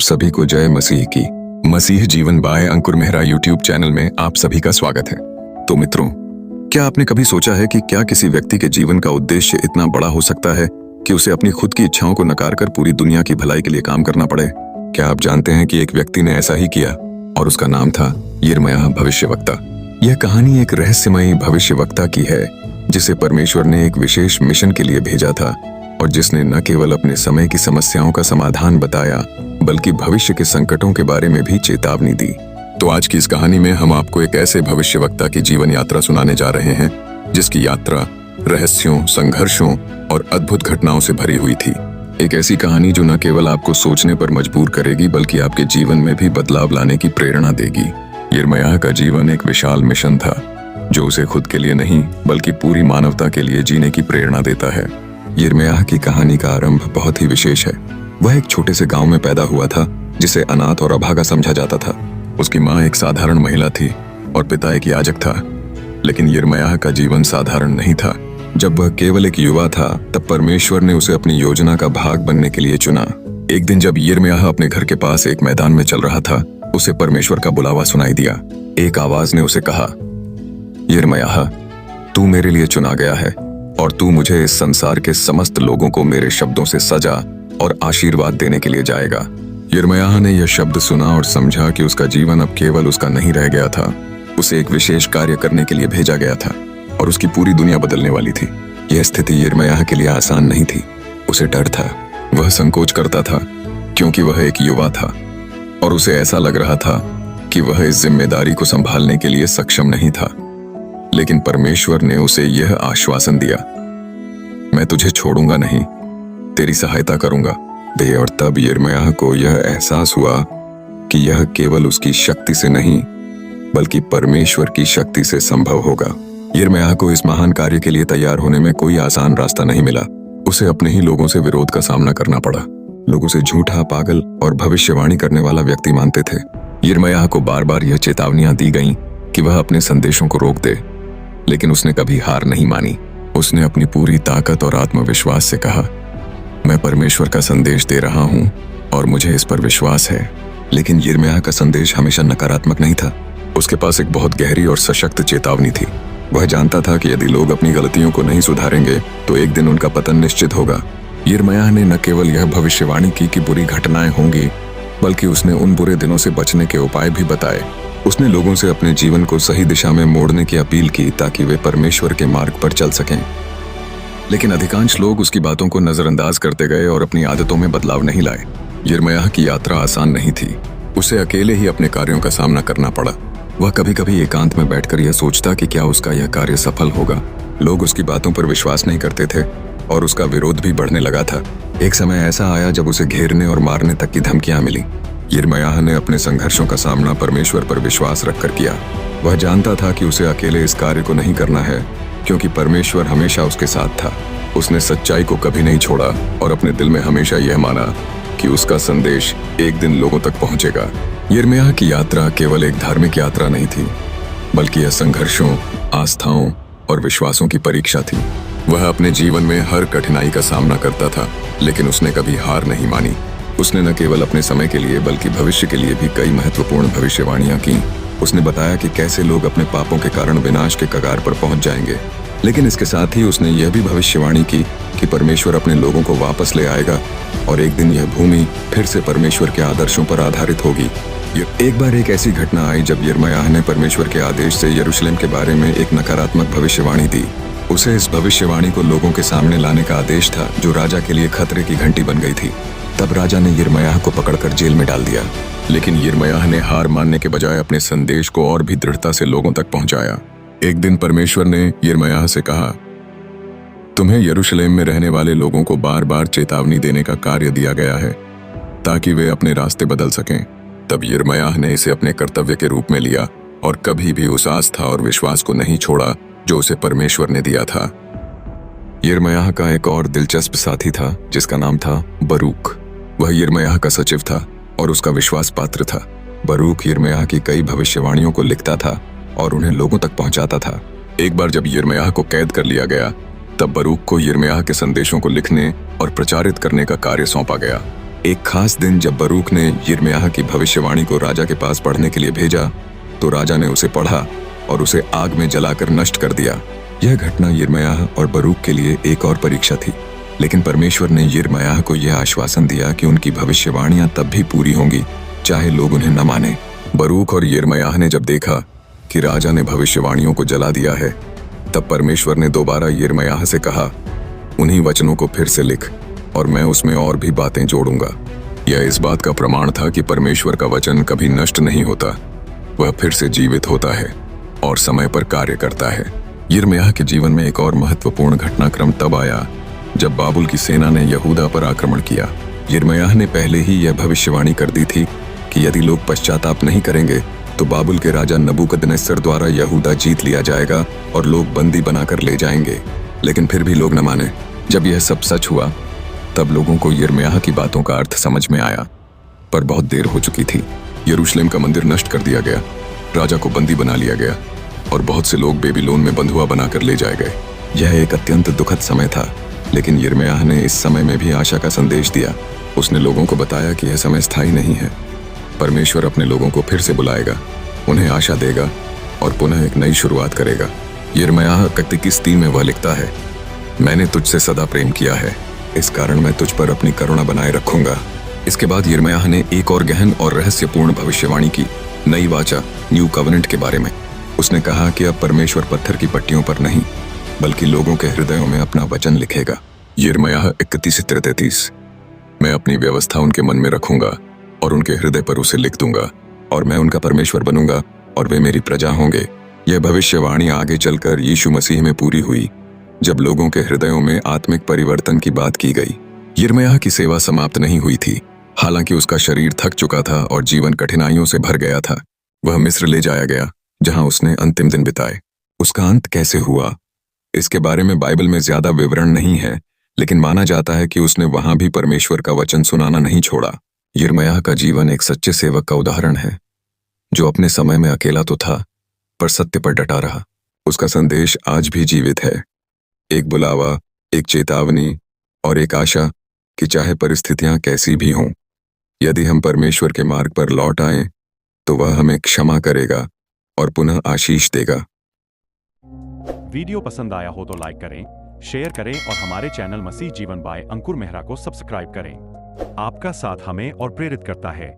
सभी को जय मसीह की। मसीह जीवन बाय अंकुर मेहरा यूट्यूब चैनल में आप सभी का स्वागत है। तो मित्रों, क्या आपने कभी सोचा है कि क्या किसी व्यक्ति के जीवन का उद्देश्य इतना बड़ा हो सकता है कि उसे अपनी खुद की इच्छाओं को नकार कर पूरी दुनिया की भलाई के लिए काम करना पड़े? क्या आप जानते हैं कि एक व्यक्ति ने ऐसा ही किया और उसका नाम था यिर्मयाह भविष्यवक्ता। यह कहानी एक रहस्यमयी भविष्यवक्ता की है जिसे परमेश्वर ने एक विशेष मिशन के लिए भेजा था और जिसने न केवल अपने समय की समस्याओं का समाधान बताया बल्कि भविष्य के संकटों के बारे में भी चेतावनी दी। तो आज की इस कहानी में हम आपको एक ऐसे भविष्यवक्ता की जीवन यात्रा सुनाने जा रहे हैं जिसकी यात्रा रहस्यों, संघर्षों और अद्भुत घटनाओं से भरी हुई थी। एक ऐसी कहानी जो न केवल आपको सोचने पर मजबूर करेगी बल्कि आपके जीवन में भी बदलाव लाने की प्रेरणा देगी। यिर्मयाह का जीवन एक विशाल मिशन था जो उसे खुद के लिए नहीं बल्कि पूरी मानवता के लिए जीने की प्रेरणा देता है। यिर्मयाह की कहानी का आरंभ बहुत ही विशेष है। वह एक छोटे से गांव में पैदा हुआ था जिसे अनाथ और अभागा समझा जाता था। उसकी माँ एक साधारण महिला थी और पिता एक याजक था। लेकिन यिर्मयाह का जीवन साधारण नहीं था। जब वह केवल एक युवा था तब परमेश्वर ने उसे अपनी योजना का भाग बनने के लिए चुना। एक दिन जब यिर्मयाह अपने घर के पास एक मैदान में चल रहा था, उसे परमेश्वर का बुलावा सुनाई दिया। एक आवाज ने उसे कहा, यिर्मयाह, तू मेरे लिए चुना गया है और तू मुझे इस संसार के समस्त लोगों को मेरे शब्दों से सजा और आशीर्वाद देने के लिए जाएगा। यिर्मयाह ने यह शब्द सुना और समझा कि उसका जीवन अब केवल उसका नहीं रह गया था। उसे एक विशेष कार्य करने के लिए भेजा गया था और उसकी पूरी दुनिया बदलने वाली थी। यह स्थिति यिर्मयाह के लिए आसान नहीं थी। उसे डर था, वह संकोच करता था क्योंकि वह एक युवा था और उसे ऐसा लग रहा था कि वह इस जिम्मेदारी को संभालने के लिए सक्षम नहीं था। लेकिन परमेश्वर ने उसे यह आश्वासन दिया, मैं तुझे छोड़ूंगा नहीं, तेरी सहायता करूंगा। और तब यिर्मयाह को यह एहसास हुआ कि यह केवल उसकी शक्ति से नहीं बल्कि परमेश्वर की शक्ति से संभव होगा। यिर्मयाह को इस महान कार्य के लिए तैयार होने में कोई आसान रास्ता नहीं मिला। उसे अपने ही लोगों से विरोध का सामना करना पड़ा। लोग उसे झूठा, पागल और भविष्यवाणी करने वाला व्यक्ति मानते थे। यिर्मयाह को बार बार यह चेतावनियां दी गईं कि वह अपने संदेशों को रोक दे, लेकिन उसने कभी हार नहीं मानी। उसने अपनी पूरी ताकत और आत्मविश्वास से कहा, मैं परमेश्वर का संदेश दे रहा हूं और मुझे इस पर विश्वास है। लेकिन यिर्मयाह का संदेश हमेशा नकारात्मक नहीं था। उसके पास एक बहुत गहरी और सशक्त चेतावनी थी। वह जानता था कि यदि लोग अपनी गलतियों को नहीं सुधारेंगे तो एक दिन उनका पतन निश्चित होगा। यिर्मयाह ने न केवल यह भविष्यवाणी की कि बुरी घटनाएं होंगी, बल्कि उसने उन बुरे दिनों से बचने के उपाय भी बताए। उसने लोगों से अपने जीवन को सही दिशा में मोड़ने की अपील की ताकि वे परमेश्वर के मार्ग पर चल सकें। लेकिन अधिकांश लोग उसकी बातों को नजरअंदाज करते गए और अपनी आदतों में बदलाव नहीं लाए। यिर्मयाह की यात्रा आसान नहीं थी। उसे अकेले ही अपने कार्यों का सामना करना पड़ा। वह कभी कभी एकांत में बैठकर यह सोचता कि क्या उसका यह कार्य सफल होगा। लोग उसकी बातों पर विश्वास नहीं करते थे और उसका विरोध भी बढ़ने लगा था। एक समय ऐसा आया जब उसे घेरने और मारने तक की धमकियां मिली। यिर्मयाह ने अपने संघर्षों का सामना परमेश्वर पर विश्वास रखकर किया। वह जानता था कि उसे अकेले इस कार्य को नहीं करना है क्योंकि परमेश्वर हमेशा उसके साथ था। उसने सच्चाई को कभी नहीं छोड़ा और अपने दिल में हमेशा यह माना कि उसका संदेश एक दिन लोगों तक पहुंचेगा। यिर्मयाह की यात्रा केवल एक धार्मिक यात्रा नहीं थी बल्कि यह संघर्षों, आस्थाओं और विश्वासों की परीक्षा थी। वह अपने जीवन में हर कठिनाई का सामना करता था, लेकिन उसने कभी हार नहीं मानी। उसने न केवल अपने समय के लिए बल्कि भविष्य के लिए भी कई महत्वपूर्ण भविष्यवाणियां की। उसने बताया कि कैसे लोग अपने पापों के कारण विनाश के कगार पर पहुंच जाएंगे। लेकिन इसके साथ ही उसने यह भी भविष्यवाणी की कि परमेश्वर अपने लोगों को वापस ले आएगा और एक दिन यह भूमि फिर से परमेश्वर के आदर्शों पर आधारित होगी। एक बार एक ऐसी घटना आई जब यिर्मयाह ने परमेश्वर के आदेश से यरूशलेम के बारे में एक नकारात्मक भविष्यवाणी दी। उसे इस भविष्यवाणी को लोगों के सामने लाने का आदेश था जो राजा के लिए खतरे की घंटी बन गई थी। तब राजा ने यिर्मयाह को पकड़कर जेल में डाल दिया। लेकिन यिर्मयाह ने हार मानने के बजाय अपने संदेश को और भी दृढ़ता से लोगों तक पहुंचाया। एक दिन परमेश्वर ने यिर्मयाह से कहा, तुम्हें यरूशलेम में रहने वाले लोगों को बार बार चेतावनी देने का कार्य दिया गया है ताकि वे अपने रास्ते बदल सकें। तब यिर्मयाह ने इसे अपने कर्तव्य के रूप में लिया और कभी भी उस आस्था और विश्वास को नहीं छोड़ा जो उसे परमेश्वर ने दिया था। यिर्मयाह का एक और दिलचस्प साथी था जिसका नाम था बरूक। वह यिर्मयाह का सचिव था और उसका विश्वास पात्र था। बरूक यिर्मयाह की कई भविष्यवाणियों को लिखता था और उन्हें लोगों तक पहुंचाता था। एक बार जब यिर्मयाह को कैद कर लिया गया तब बरूक को यिर्मयाह के संदेशों को लिखने और प्रचारित करने का कार्य सौंपा गया। एक खास दिन जब बरूक ने यिर्मयाह की भविष्यवाणी को राजा के पास पढ़ने के लिए भेजा, तो राजा ने उसे पढ़ा और उसे आग में जलाकर नष्ट कर दिया। यह घटना यिर्मयाह और बरूक के लिए एक और परीक्षा थी, लेकिन परमेश्वर ने यिर्मयाह को यह आश्वासन दिया कि उनकी भविष्यवाणियां तब भी पूरी होंगी, चाहे लोग उन्हें न माने। बरूक और यिर्मयाह ने जब देखा कि राजा ने भविष्यवाणियों को जला दिया है, तब परमेश्वर ने दोबारा यिर्मयाह से कहा, उन्हीं वचनों को फिर से लिख और मैं उसमें और भी बातें जोड़ूंगा। यह इस बात का प्रमाण था कि परमेश्वर का वचन कभी नष्ट नहीं होता, वह फिर से जीवित होता है और समय पर कार्य करता है। यिर्मयाह के जीवन में एक और महत्वपूर्ण घटनाक्रम तब आया जब बाबुल की सेना ने यहूदा पर आक्रमण किया। यिर्मयाह ने पहले ही यह भविष्यवाणी कर दी थी कि यदि लोग पश्चाताप नहीं करेंगे तो बाबुल के राजा नबूकदनेस्सर द्वारा यहूदा जीत लिया जाएगा और लोग बंदी बनाकर ले जाएंगे। लेकिन फिर भी लोग न माने। जब यह सब सच हुआ तब लोगों को यिर्मयाह की बातों का अर्थ समझ में आया, पर बहुत देर हो चुकी थी। यरूशलेम का मंदिर नष्ट कर दिया गया, राजा को बंदी बना लिया गया और बहुत से लोग बेबीलोन में बंधुआ बनाकर ले जाए गए। यह एक अत्यंत दुखद समय था, लेकिन यिर्मयाह ने इस समय में भी आशा का संदेश दिया। उसने लोगों को बताया कि यह समय स्थायी नहीं है। परमेश्वर अपने लोगों को फिर से बुलाएगा, उन्हें आशा देगा और पुनः एक नई शुरुआत करेगा। यिर्मयाह 31:3 में वह लिखता है, मैंने तुझसे सदा प्रेम किया है, इस कारण मैं तुझ पर अपनी करुणा बनाए रखूंगा। इसके बाद यिर्मयाह ने एक और गहन और रहस्यपूर्ण भविष्यवाणी की, नई वाचा, न्यू कवनेंट के बारे में। उसने कहा कि अब परमेश्वर पत्थर की पट्टियों पर नहीं बल्कि लोगों के हृदयों में अपना वचन लिखेगा। यिर्मयाह 31:33, मैं अपनी व्यवस्था उनके मन में रखूंगा और उनके हृदय पर उसे लिख दूंगा और मैं उनका परमेश्वर बनूंगा और वे मेरी प्रजा होंगे। यह भविष्यवाणी आगे चलकर यीशु मसीह में पूरी हुई, जब लोगों के हृदयों में आत्मिक परिवर्तन की बात की गई। यिर्मयाह की सेवा समाप्त नहीं हुई थी। हालांकि उसका शरीर थक चुका था और जीवन कठिनाइयों से भर गया था। वह मिस्र ले जाया गया, जहां उसने अंतिम दिन बिताए। उसका अंत कैसे हुआ, इसके बारे में बाइबल में ज्यादा विवरण नहीं है, लेकिन माना जाता है कि उसने वहां भी परमेश्वर का वचन सुनाना नहीं छोड़ा। यिर्मयाह का जीवन एक सच्चे सेवक का उदाहरण है, जो अपने समय में अकेला तो था, पर सत्य पर डटा रहा। उसका संदेश आज भी जीवित है, एक बुलावा, एक चेतावनी और एक आशा कि चाहे परिस्थितियां कैसी भी हों, यदि हम परमेश्वर के मार्ग पर लौट आएं, तो वह हमें क्षमा करेगा और पुनः आशीष देगा। वीडियो पसंद आया हो तो लाइक करें, शेयर करें और हमारे चैनल मसीह जीवन बाय अंकुर मेहरा को सब्सक्राइब करें। आपका साथ हमें और प्रेरित करता है।